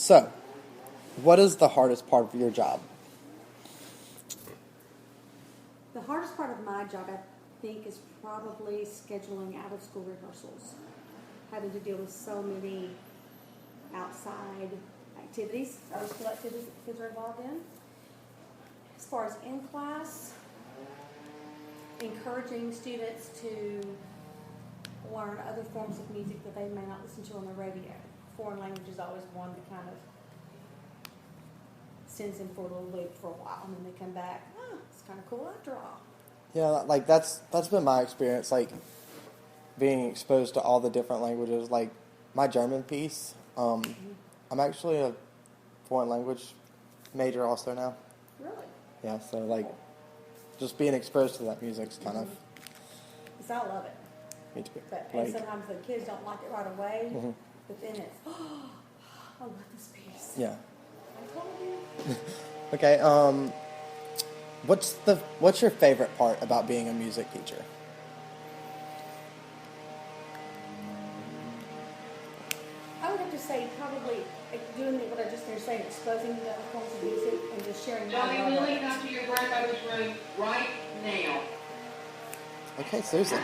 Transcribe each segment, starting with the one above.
So, what is the hardest part of your job? The hardest part of my job, I think, is probably scheduling out-of-school rehearsals. Having to deal with so many outside activities, out-of-school activities that the kids are involved in. As far as in class, encouraging students to learn other forms of music that they may not listen to on the radio. Foreign language is always one that kind of sends them for a little loop for a while, and then they come back, it's kind of cool after all. Yeah, like that's been my experience, like being exposed to all the different languages. Like my German piece, I'm actually a foreign language major also now. Really? Yeah, so like just being exposed to that music's kind of. Because I love it. Me too. But, like, and sometimes the kids don't like it right away, but then it's, I love this piece. Yeah. I told you. Okay. What's your favorite part about being a music teacher? I would have to say probably doing what I just finished saying, exposing the other forms of music and just sharing. Johnny, we're leaving up to your grandmother's room right now. Okay, Susan.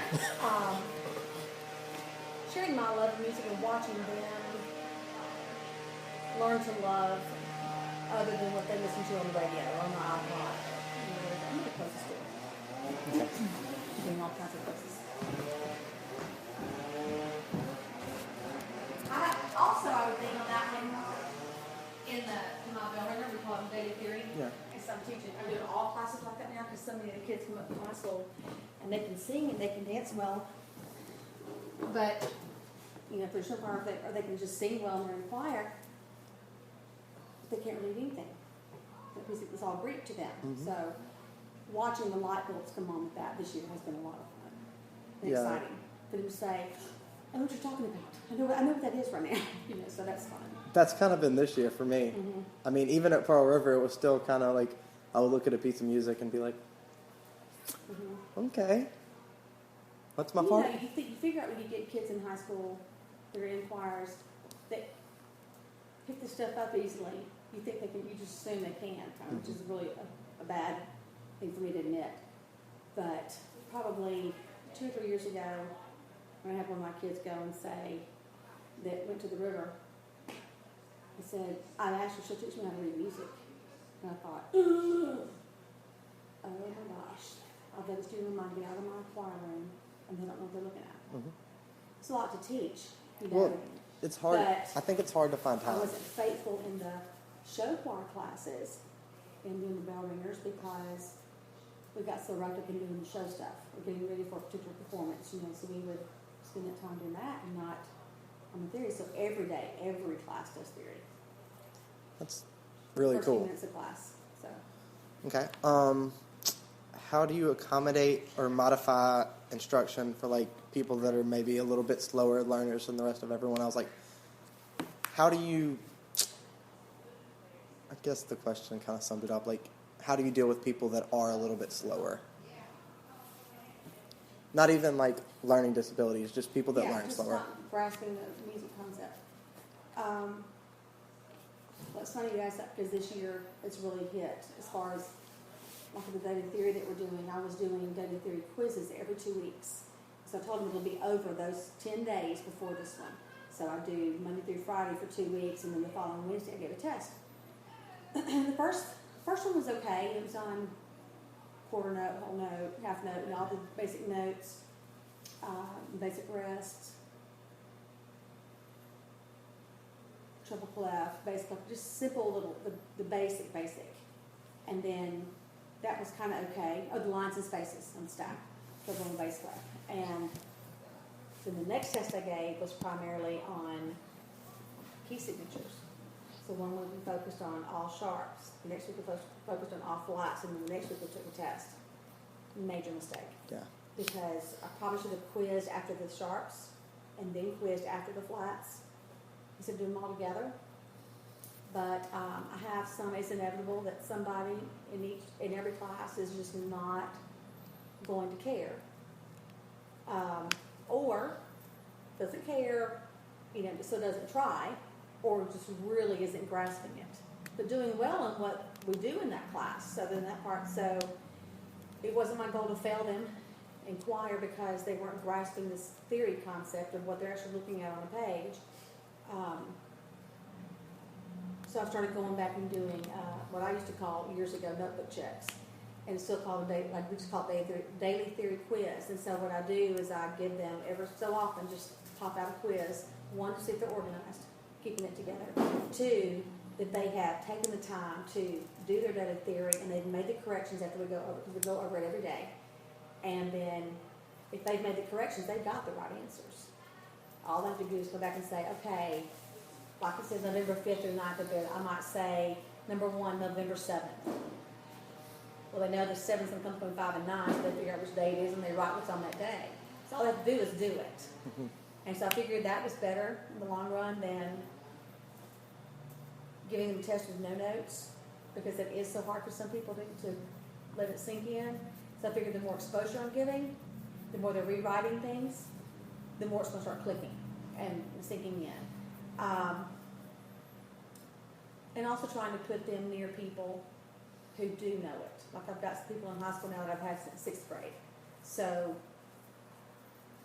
Sharing my love of music and watching them learn to love other than what they listen to on the radio or on the iPod. I'm going to post this to you. Doing all kinds of places. I would think on that one, in my bell ringer, we call them data theory. Yeah. And so I'm doing all classes like that now because so many of the kids come up to high school and they can sing and they can dance well. But, if there's no choir, or they can just sing well and they're in choir, they can't read anything. Because it was all Greek to them. Mm-hmm. So, watching the light bulbs come on with that this year has been a lot of fun and exciting. For them to say, I know what you're talking about. I know what that is right now. So that's fun. That's kind of been this year for me. Mm-hmm. I mean, even at Pearl River, it was still kind of like I would look at a piece of music and be like, okay, what's my part? You figure out when you get kids in high school that are in choirs that pick this stuff up easily. You think they can? You just assume they can, which is really a bad thing for me to admit. But probably 2 or 3 years ago, when I had one of my kids go and say that went to the river, I said, I actually she'll teach me how to read music. And I thought, oh my gosh, I'll bet a student of mine get out of my choir room and they don't know what they're looking at. Mm-hmm. It's a lot to teach, Well, it's hard. I think it's hard to find time. I wasn't faithful in the show choir classes and doing the bell ringers because we got so wrapped up in doing the show stuff. We're getting ready for a particular performance, so we would spend that time doing that and not on the theory. So every day, every class does theory. That's really First cool. 2 minutes of class. So. Okay. How do you accommodate or modify instruction for like people that are maybe a little bit slower learners than the rest of everyone else? Like, how do you? I guess the question kind of summed it up. Like, how do you deal with people that are a little bit slower? Not even like learning disabilities, just people that learn slower. Not grasping the music concept. Well, it's funny you asked that because this year it's really hit as far as like the data theory that we're doing. I was doing data theory quizzes every 2 weeks. So I told them it'll be over those 10 days before this one. So I do Monday through Friday for 2 weeks, and then the following Wednesday I give a test. The first one was okay. It was on quarter note, whole note, half note, and all the basic notes, basic rests, triple clef, bass clef, just simple little, the basic. And then that was kind of okay. Oh, the lines and spaces on stack, triple and bass clef. And then the next test I gave was primarily on key signatures. So one week we focused on all sharps, the next week we focused on all flats, and then the next week we took a test. Major mistake. Yeah. Because I probably should have quizzed after the sharps and then quizzed after the flats instead of doing them all together. But I have some, it's inevitable that somebody in every class is just not going to care. Or doesn't care, so doesn't try, or just really isn't grasping it, but doing well in what we do in that class. So then that part, so it wasn't my goal to fail them in choir because they weren't grasping this theory concept of what they're actually looking at on a page. So I started going back and doing what I used to call years ago notebook checks, and it's still called a day, like we just call it daily theory quiz. And so what I do is I give them every so often just pop out a quiz. One, to see if they're organized, keeping it together. Two, that they have taken the time to do their daily theory and they've made the corrections after we go over, because we go over it every day. And then if they've made the corrections, they've got the right answers. All they have to do is go back and say, okay, like it says November 5th or 9th of it, I might say number 1, November 7th. Well, they know the 7th going to come between 5 and 9, so they figure out which day it is and they write what's on that day. So all they have to do is do it. And so I figured that was better in the long run than giving them a test with no notes, because it is so hard for some people to let it sink in. So I figured the more exposure I'm giving, the more they're rewriting things, the more it's going to start clicking and sinking in. And also trying to put them near people who do know it. Like I've got some people in high school now that I've had since 6th grade. So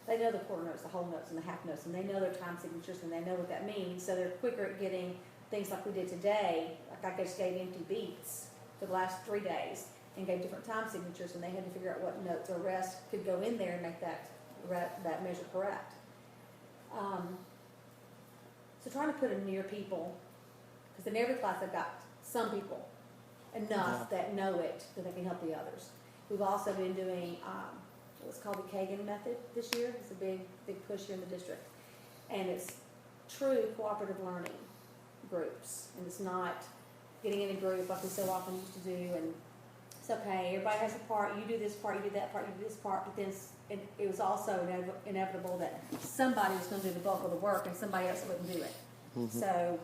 they know the quarter notes, the whole notes, and the half notes, and they know their time signatures, and they know what that means. So they're quicker at getting things like we did today. Like I just gave empty beats for the last 3 days and gave different time signatures, and they had to figure out what notes or rest could go in there and make that measure correct. So trying to put them near people, because in every class I've got some people enough that know it that they can help the others. We've also been doing what's called the Kagan method this year. It's a big push here in the district, and it's true cooperative learning groups, and it's not getting in a group like we so often used to do, and it's okay, everybody has a part, you do this part, you do that part, you do this part, but then it was also inevitable that somebody was going to do the bulk of the work and somebody else wouldn't do it. Mm-hmm. So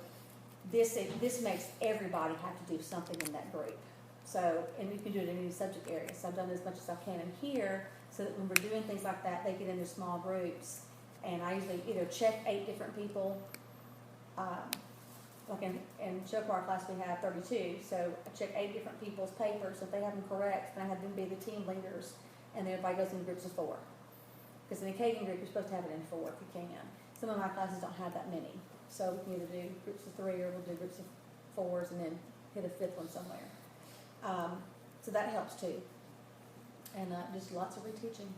this makes everybody have to do something in that group. So, and you can do it in any subject area. So I've done as much as I can in here, so that when we're doing things like that, they get into small groups. And I usually either check 8 different people. Like in show choir class we have 32, so I check 8 different people's papers. If they have them correct, then I have them be the team leaders, and then everybody goes into groups of 4. Because in a Kagan group, you're supposed to have it in 4 if you can. Some of my classes don't have that many, so we can either do groups of 3 or we'll do groups of 4s and then hit a 5th one somewhere. So that helps too, and just lots of reteaching.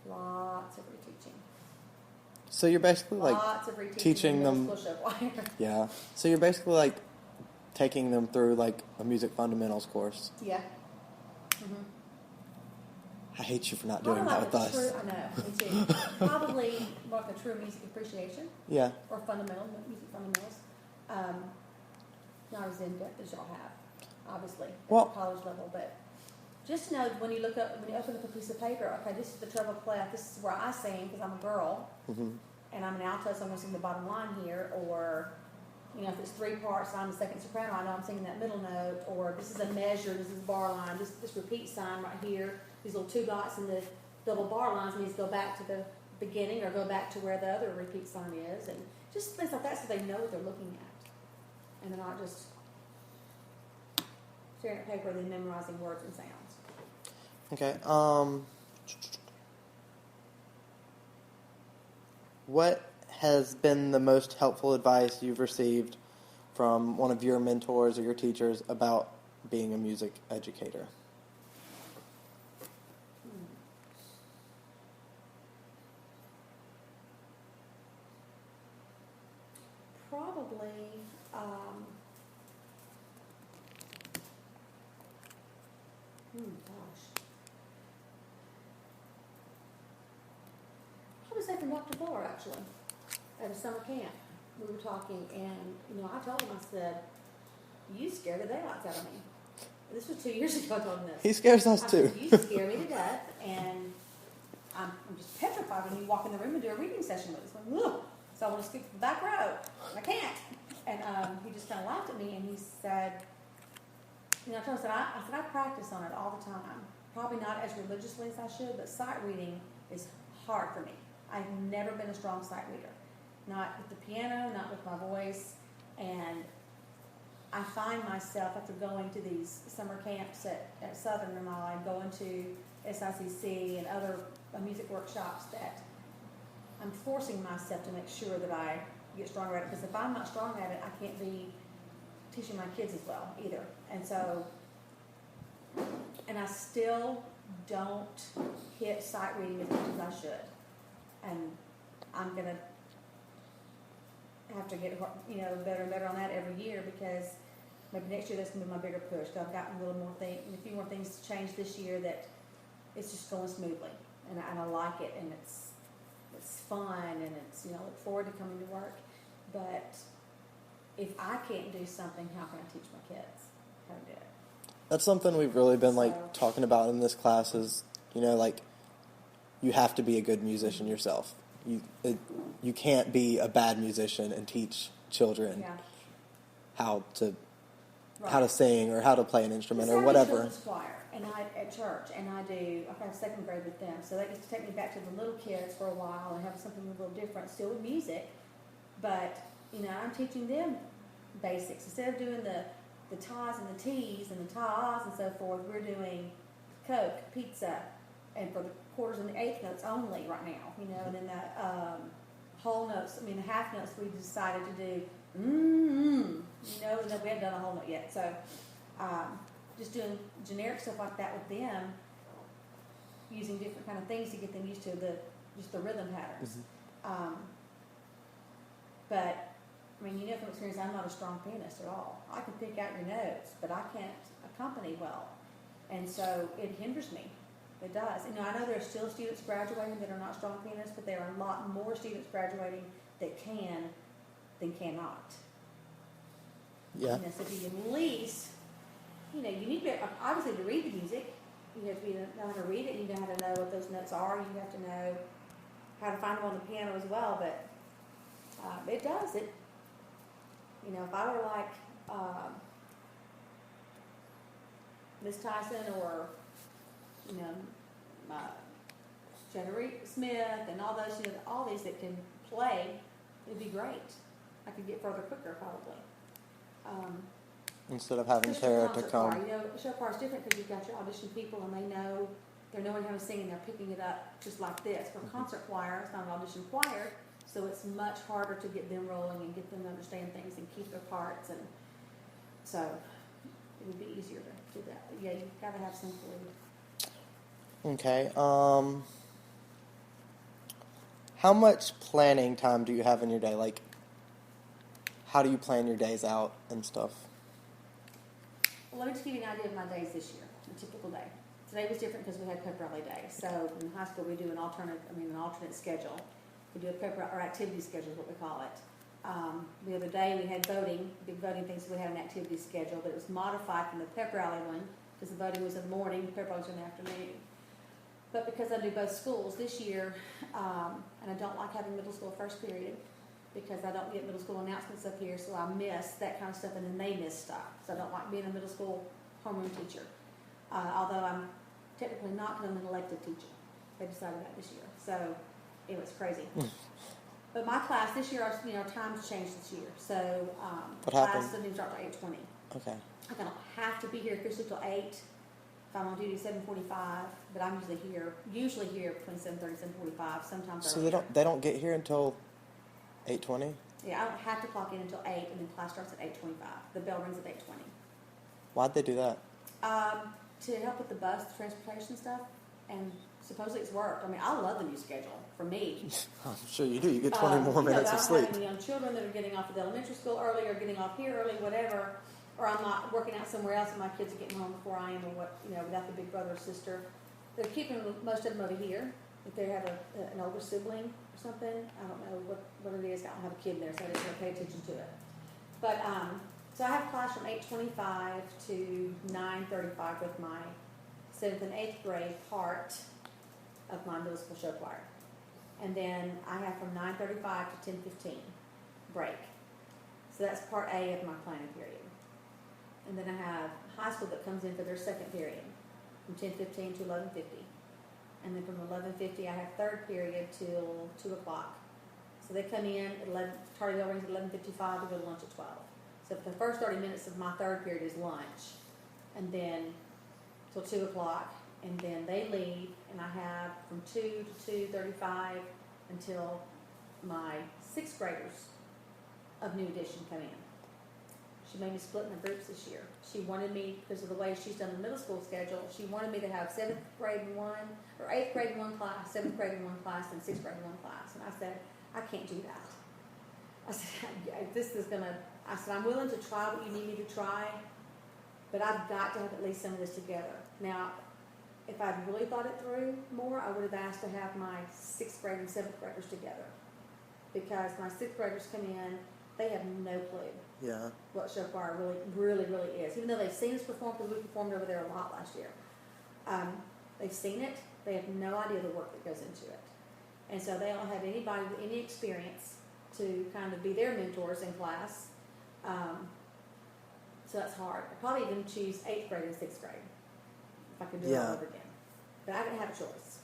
Lots of reteaching. So you're basically like teaching them. Yeah. So you're basically like taking them through like a music fundamentals course. Yeah. Mm-hmm. I hate you for not doing that with us. I know, me too. Probably more like a true music appreciation. Yeah. Or music fundamentals. Not as in depth as y'all have, obviously, at the college level, but just know when you open up a piece of paper, okay, this is the treble clef, this is where I sing because I'm a girl, and I'm an alto, so I'm going to sing the bottom line here, or, if it's 3 parts, I'm the second soprano, I know I'm singing that middle note, or this is a measure, this is bar line, this repeat sign right here, these little 2 dots in the double bar lines needs to go back to the beginning or go back to where the other repeat sign is, and just things like that so they know what they're looking at, and they're not just staring at paper and then memorizing words and sounds. Okay. What has been the most helpful advice you've received from one of your mentors or your teachers about being a music educator? Probably, I would say from Dr. Fuller, actually, at a summer camp. We were talking, and, I told him, I said, you scare the daylights out of me. This was 2 years ago I told him this. He scares us too. Said, you scare me to death, and I'm just petrified when you walk in the room and do a reading session with us. Like, so I want to skip to the back row. I can't. And he just kind of laughed at me, and he said, I told him, I said, I practice on it all the time. Probably not as religiously as I should, but sight reading is hard for me. I've never been a strong sight reader. not with the piano, not with my voice. And I find myself, after going to these summer camps at Southern and all, and going to SICC and other music workshops, that I'm forcing myself to make sure that I get stronger at it. Because if I'm not strong at it, I can't be teaching my kids as well either. And so, and I still don't hit sight reading as much as I should. And I'm going to have to get, better and better on that every year, because maybe next year that's going to be my bigger push. I've gotten a few more things to change this year that it's just going smoothly, and I like it, and it's fun, and it's, look forward to coming to work. But if I can't do something, how can I teach my kids how to do it? That's something we've really been talking about in this class is, you have to be a good musician yourself. You can't be a bad musician and teach children how to sing or how to play an instrument or whatever. I choir at church, and I have second grade with them, so that used to take me back to the little kids for a while and have something a little different, still with music, but I'm teaching them basics. Instead of doing the tas and the teas and the tas and so forth, we're doing Coke, pizza, and for the quarters and the eighth notes only right now, and then the whole notes, the half notes we decided to do, and then we haven't done a whole note yet. So just doing generic stuff like that with them, using different kind of things to get them used to the rhythm patterns. Mm-hmm. But from experience, I'm not a strong pianist at all. I can pick out your notes, but I can't accompany well, and so it hinders me. It does. I know there are still students graduating that are not strong pianists, but there are a lot more students graduating that can than cannot. Yeah. So if you at least, you need to be, obviously, to read the music. You have to know how to read it. You know how to know what those notes are. You have to know how to find them on the piano as well. But it does. If I were like Miss Tyson or Jenna Smith and all those, all these that can play, it'd be great. I could get further quicker probably. Instead of having Tara to come. Show choir is different because you've got your audition people and they're knowing how to sing and they're picking it up just like this. For concert choir, it's not an audition choir, so it's much harder to get them rolling and get them to understand things and keep their parts, and so it would be easier to do that. But yeah, you've got to have some clue. Okay. How much planning time do you have in your day? How do you plan your days out and stuff? Well, let me just give you an idea of my days this year, a typical day. Today was different because we had pep rally day. So in high school, we do an alternate schedule. We do a pep rally, or activity schedule is what we call it. The other day we had voting, big voting things, so we had an activity schedule, but it was modified from the pep rally one because the voting was in the morning, the pep rally was in the afternoon. But because I do both schools this year, and I don't like having middle school first period because I don't get middle school announcements up here, so I miss that kind of stuff, and then they miss stuff. So I don't like being a middle school homeroom teacher. Although I'm technically not, because I'm an elected teacher. They decided that this year. So it was crazy. But my class this year, times changed this year. So what class happened? doesn't even start till 8:20. Okay. I don't have to be here officially till 8. If I'm on duty 7:45, but I'm usually here between 7:30 and 7:45. Sometimes. So they don't get here until 8:20? Yeah, I don't have to clock in until 8, and then class starts at 8:25. The bell rings at 8:20. Why'd they do that? To help with the bus, the transportation stuff, and supposedly it's worked. I love the new schedule for me. I'm sure you do. You get 20 more minutes of sleep. I don't have any young children that are getting off of the elementary school early or getting off here early, whatever, or I'm not working out somewhere else and my kids are getting home before I am, or without the big brother or sister. They're keeping most of them over here. If they have an older sibling or something, I don't know what it is. I don't have a kid there, so I didn't really pay attention to it. But so I have class from 8:25 to 9:35 with my 7th and 8th grade part of my middle school show choir. And then I have from 9:35 to 10:15 break. So that's part A of my planning period. And then I have high school that comes in for their second period from 10:15 to 11:50. And then from 11:50 I have third period till 2 o'clock. So they come in at 11, tardy bell rings at 11:55, we go to lunch at 12. So the first 30 minutes of my third period is lunch, and then till 2 o'clock, and then they leave, and I have from 2 to 2:35 until my sixth graders of New Edition come in. She made me split in the groups this year. She wanted me, because of the way she's done the middle school schedule, she wanted me to have 7th grade in one, or 8th grade in one class, 7th grade in one class, and 6th grade in one class. And I said, I can't do that. I said, I said, I'm willing to try what you need me to try, but I've got to have at least some of this together. Now, if I'd really thought it through more, I would have asked to have my 6th grade and 7th graders together. Because my 6th graders come in, they have no clue what show choir really is. Even though they've seen us perform, because we performed over there a lot last year. They've seen it. They have no idea the work that goes into it. And so they don't have anybody with any experience to kind of be their mentors in class. So that's hard. I'd probably even choose 8th grade and 6th grade if I could do it all over again. But I didn't have a choice.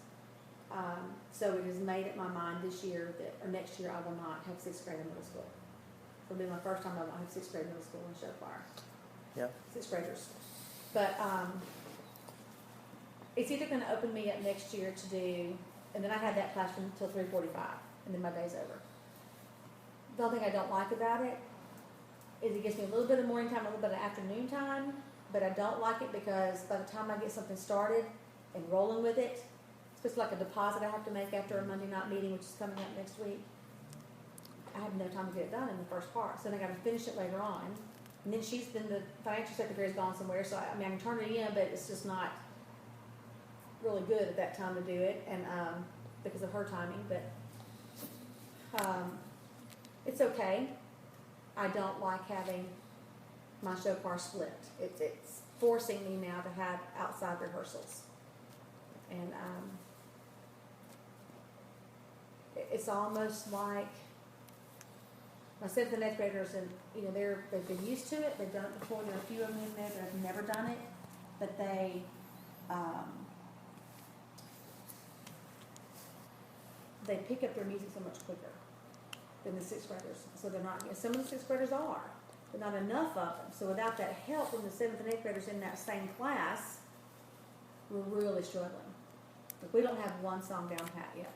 So it is made up my mind this year or next year I will not have 6th grade in middle school. It'll be my first time I won't have 6th grade middle school in show choir. Yeah. 6th graders. But it's either going to open me up next year to do, and then I have that classroom until 3:45, and then my day's over. The only thing I don't like about it is it gives me a little bit of morning time, a little bit of afternoon time, but I don't like it because by the time I get something started and rolling with it, it's like a deposit I have to make after a Monday night meeting, which is coming up next week. I have no time to get it done in the first part, so then I got to finish it later on. And then the financial secretary's gone somewhere, so I can turn it in, but it's just not really good at that time to do it, and because of her timing. But it's okay. I don't like having my show choir split. It's forcing me now to have outside rehearsals, and it's almost like my 7th and 8th graders, and they've been used to it. They've done it before. There are a few of them in there that have never done it, but they pick up their music so much quicker than the 6th graders. So they're not. Some of the 6th graders are, but not enough of them. So without that help from the 7th and 8th graders in that same class, we're really struggling. Like, we don't have one song down pat yet,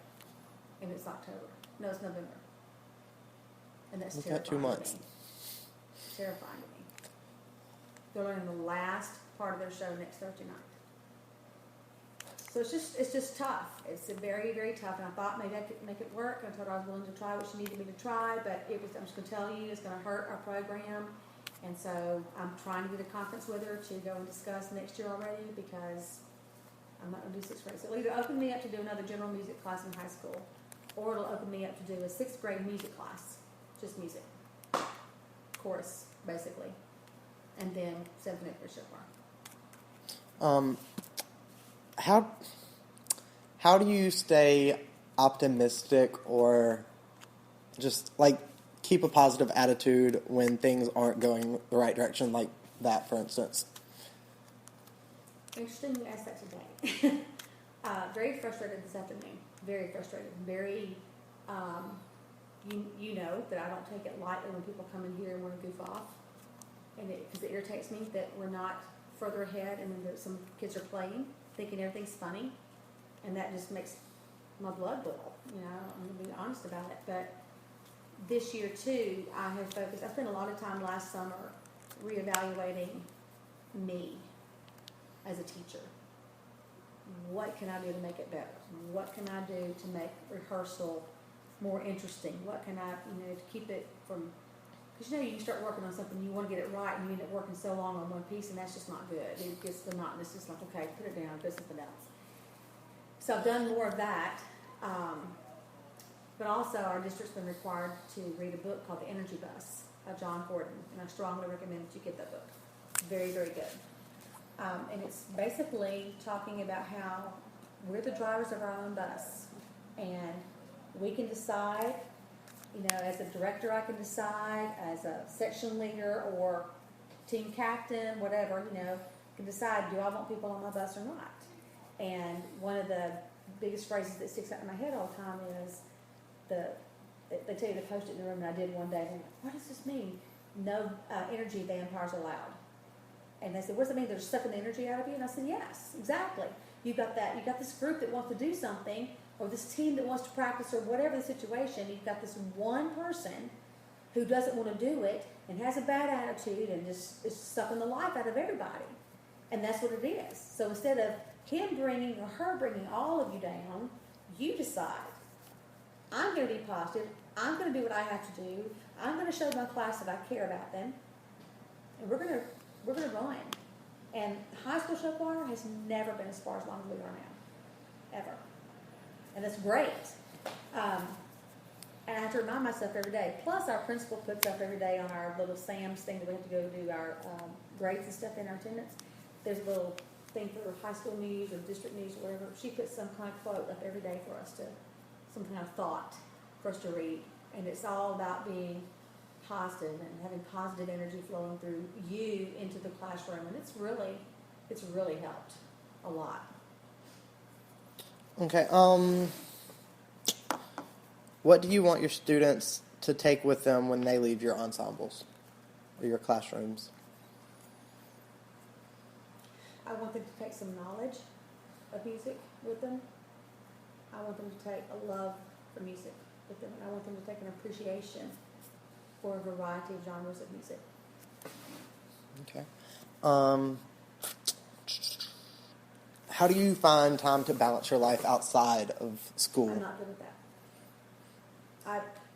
and it's October. No, it's November. And that's terrifying. Got 2 months. To me. Terrifying to me. They're learning the last part of their show next Thursday night. So it's just tough. It's very, very tough. And I thought maybe I could make it work. I told her I was willing to try what she needed me to try, but I'm just going to tell you, it's going to hurt our program. And so I'm trying to get a conference with her to go and discuss next year already, because I'm not going to do 6th grade. So it'll either open me up to do another general music class in high school, or it'll open me up to do a 6th grade music class. Just music. Chorus, basically. And then 7th and 8th grade show choir. How do you stay optimistic or just like keep a positive attitude when things aren't going the right direction, like that, for instance? Interesting you asked that today. Very frustrated this afternoon. Very frustrated. Very, you know that I don't take it lightly when people come in here and want to goof off. And because it irritates me that we're not further ahead, and then some kids are playing, thinking everything's funny. And that just makes my blood boil. I'm going to be honest about it. But this year, too, I spent a lot of time last summer reevaluating me as a teacher. What can I do to make it better? What can I do to make rehearsal more interesting? What can I, to keep it from, because you start working on something, you want to get it right, and you end up working so long on one piece, and that's just not good. It gets monotonous. It's just like, okay, put it down, do something else. So I've done more of that, but also our district's been required to read a book called The Energy Bus by John Gordon, and I strongly recommend that you get that book. Very, very good. And it's basically talking about how we're the drivers of our own bus, and we can decide, as a director I can decide, as a section leader or team captain, whatever, can decide, do I want people on my bus or not? And one of the biggest phrases that sticks out in my head all the time is the they tell you to post it in the room, and I did one day. And I'm like, what does this mean? No energy vampires allowed. And they said, what does it mean? They're sucking the energy out of you? And I said, yes, exactly. You got this group that wants to do something, or this team that wants to practice, or whatever the situation. You've got this one person who doesn't want to do it and has a bad attitude and just is sucking the life out of everybody. And that's what it is. So instead of him bringing or her bringing all of you down, you decide, I'm going to be positive. I'm going to do what I have to do. I'm going to show my class that I care about them. And we're going to run. And high school show choir has never been as far as long as we are now. Ever. And it's great. And I have to remind myself every day. Plus, our principal puts up every day on our little SAMS thing that we have to go do our grades and stuff in our attendance. There's a little thing for high school news or district news or whatever. She puts some kind of quote up every day for us to, some kind of thought for us to read. And it's all about being positive and having positive energy flowing through you into the classroom. And it's really helped a lot. Okay. What do you want your students to take with them when they leave your ensembles or your classrooms? I want them to take some knowledge of music with them. I want them to take a love for music with them. And I want them to take an appreciation for a variety of genres of music. Okay. How do you find time to balance your life outside of school? I'm not good at that.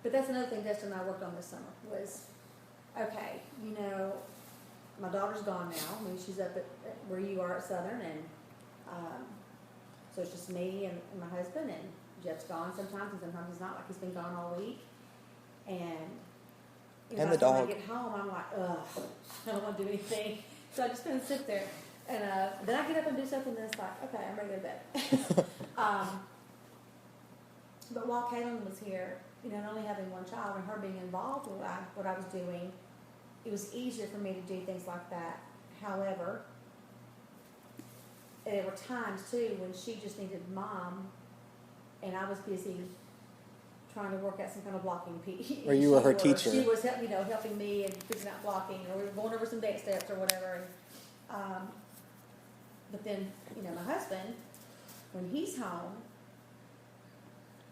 But that's another thing Dustin and I worked on this summer was, okay, my daughter's gone now. I mean, she's up at where you are at Southern, and so it's just me and my husband, and Jeff's gone sometimes, and sometimes he's not, like he's been gone all week. And And by the dog. When I get home, I'm like, ugh, I don't want to do anything. So I just kind of sit there. And then I get up and do something, and then it's like, okay, I'm ready to go to bed. But while Kaylin was here, and only having one child and her being involved with what I was doing, it was easier for me to do things like that. However, there were times too when she just needed mom, and I was busy trying to work out some kind of blocking piece. Or you were her teacher. She was helping me and figuring out blocking, or we were going over some dance steps or whatever. And, but then, my husband, when he's home,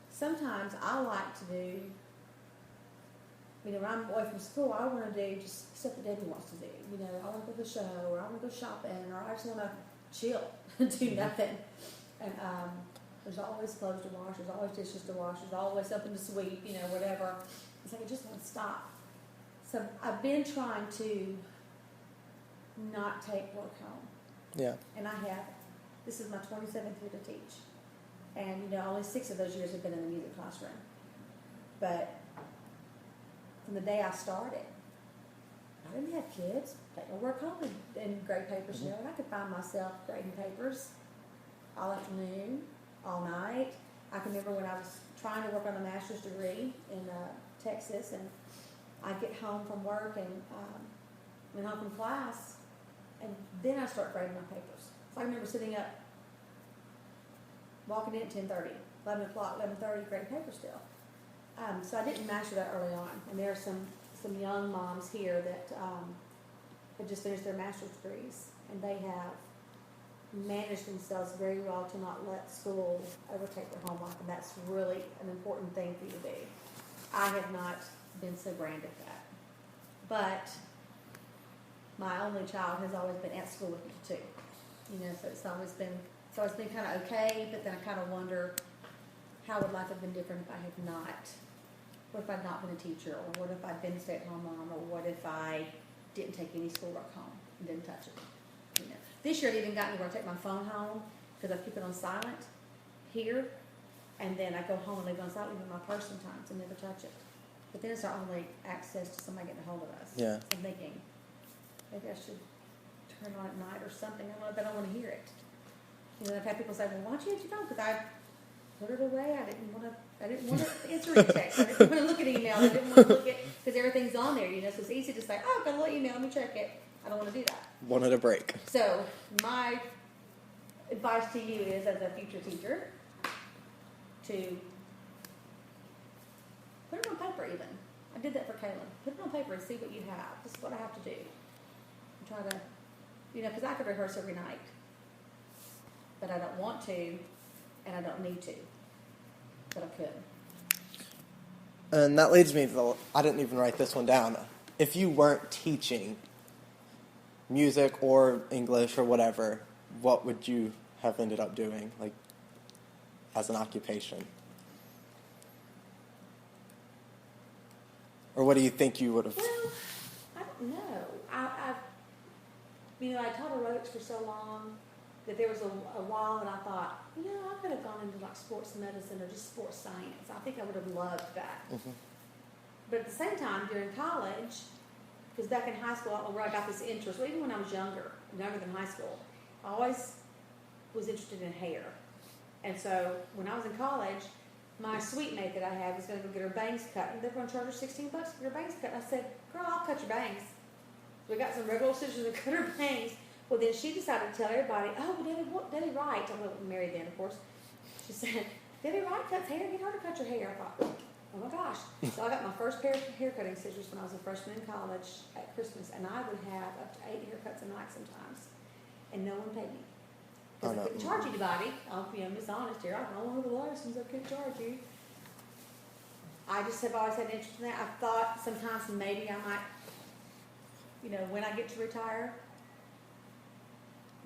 sometimes I like to do, when I'm away from school, I want to do just stuff that Debbie wants to do. I want to go to the show, or I want to go shopping, or I just want to chill and do nothing. And there's always clothes to wash, there's always dishes to wash, there's always something to sweep, whatever. It's like I just want to stop. So I've been trying to not take work home. Yeah. And I have. This is my 27th year to teach. And, only 6 of those years have been in the music classroom. But from the day I started, I didn't have kids. Take my work home and grade papers. Mm-hmm. And I could find myself grading papers all afternoon, all night. I can remember when I was trying to work on a master's degree in Texas, and I'd get home from work and went home from class, and then I start grading my papers. So I remember sitting up, walking in at 10:30, 11 o'clock, 11:30, grading papers still. So I didn't master that early on. And there are some young moms here that have just finished their master's degrees, and they have managed themselves very well to not let school overtake their home life, and that's really an important thing for you to do. I have not been so grand at that. But my only child has always been at school with me too. So it's always been kind of okay, but then I kind of wonder, how would life have been different if I had not? What if I'd not been a teacher? Or what if I'd been a stay-at-home mom? Or what if I didn't take any schoolwork home and didn't touch it? This year I've even gotten to where I take my phone home because I keep it on silent here, and then I go home and leave it on silent, leave it in my purse sometimes, and never touch it. But then it's our only access to somebody getting a hold of us. Yeah. I'm thinking, maybe I should turn on at night or something. I don't know, but I don't want to hear it. I've had people say, well, why don't you answer your phone? Because I put it away. I didn't want to answer a text. I didn't want to look at email. I didn't want to look at, because everything's on there, so it's easy to say, oh, I've got a little email, let me check it. I don't want to do that. Wanted a break. So my advice to you is, as a future teacher, to Put it on paper even. I did that for Kaylin. Put it on paper and see what you have. This is what I have to do. And try to, because I could rehearse every night. But I don't want to, and I don't need to. But I could. And that leads me to I didn't even write this one down. If you weren't teaching music or English or whatever, what would you have ended up doing, like, as an occupation? Or what do you think you would have? Well, I don't know. I taught aerobics for so long that there was a while that I thought, I could have gone into like sports medicine or just sports science. I think I would have loved that. Mm-hmm. But at the same time, during college, because back in high school, I don't know where I got this interest. Well, even when I was younger than high school, I always was interested in hair. And so when I was in college, my sweet mate that I had was going to go get her bangs cut, and they were going to charge her $16 to get her bangs cut. And I said, "Girl, I'll cut your bangs." So we got some regular scissors and cut her bangs. Well, then she decided to tell everybody, "Oh, Debbie Wright." I wasn't married then, of course. She said, "Debbie Wright cuts hair. Get her to cut your hair." I thought, oh my gosh. So I got my first pair of hair cutting scissors when I was a freshman in college at Christmas, and I would have up to 8 haircuts a night sometimes, and no one paid me. Because I couldn't charge anybody. I'll be dishonest here. I don't know the license. I couldn't charge you. I just have always had an interest in that. I thought sometimes maybe I might, when I get to retire,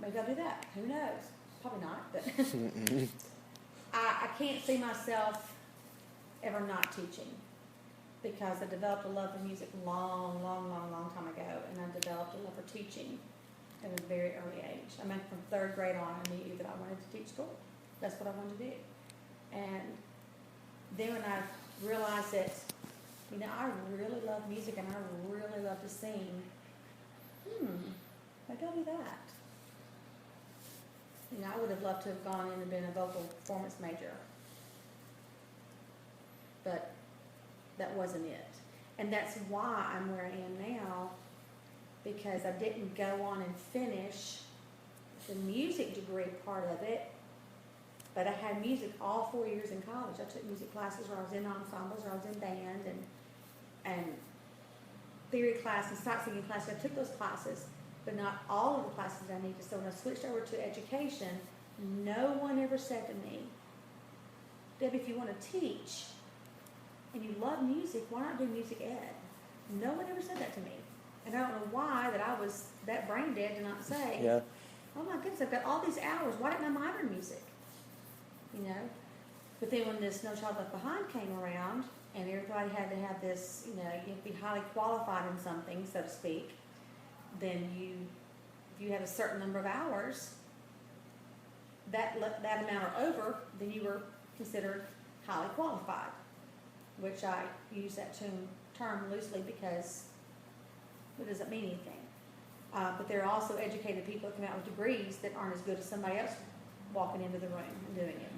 maybe I'll do that. Who knows? Probably not. But I can't see myself ever not teaching, because I developed a love for music long time ago, and I developed a love for teaching at a very early age. I mean, from 3rd grade on, I knew that I wanted to teach school. That's what I wanted to do. And then when I realized that, I really love music and I really love to sing, maybe I'll do that. I would have loved to have gone in and been a vocal performance major. But that wasn't it. And that's why I'm where I am now, because I didn't go on and finish the music degree part of it, but I had music all 4 years in college. I took music classes where I was in ensembles, where I was in band, and theory class and sight singing classes. I took those classes, but not all of the classes I needed. So when I switched over to education, no one ever said to me, "Debbie, if you want to teach and you love music, why not do music ed?" No one ever said that to me. And I don't know why that I was that brain dead to not say, "Oh my goodness, I've got all these hours. Why didn't I minor in music?" But then when this No Child Left Behind came around, and everybody had to have this, you have to be highly qualified in something, so to speak, then if you had a certain number of hours, that amount or over, then you were considered highly qualified, which I use that term loosely because it doesn't mean anything. But there are also educated people that come out with degrees that aren't as good as somebody else walking into the room and doing it,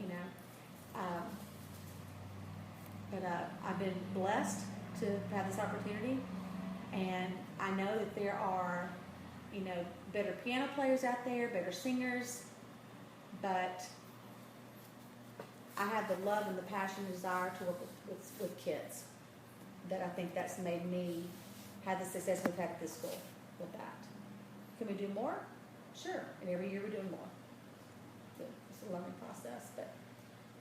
But I've been blessed to have this opportunity, and I know that there are, better piano players out there, better singers, but I have the love and the passion and desire to work with kids, that I think that's made me have the success we've had at this school with that. Can we do more? Sure. And every year we're doing more. It's a learning process. But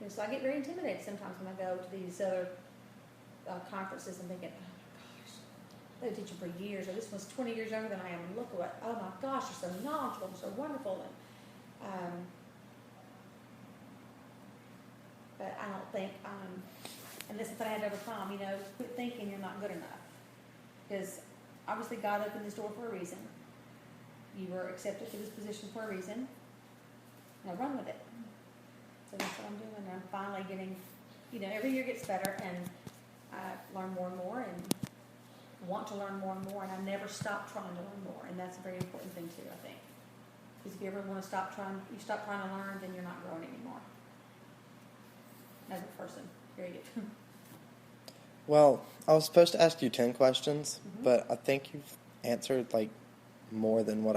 so I get very intimidated sometimes when I go to these other conferences and thinking, oh my gosh, they've been teaching for years, or this one's 20 years younger than I am, and look what, oh my gosh, you're so knowledgeable and so wonderful. But I don't think, and this is what I had to overcome, quit thinking you're not good enough. Because obviously God opened this door for a reason. You were accepted for this position for a reason. Now run with it. So that's what I'm doing. I'm finally getting, every year gets better, and I learn more and more and want to learn more and more, and I never stop trying to learn more. And that's a very important thing too, I think. Because if you ever want to stop trying to learn, then you're not growing anymore. As a person, period. Well, I was supposed to ask you 10 questions, but I think you've answered, more than what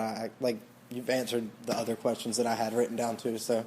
you've answered the other questions that I had written down too, so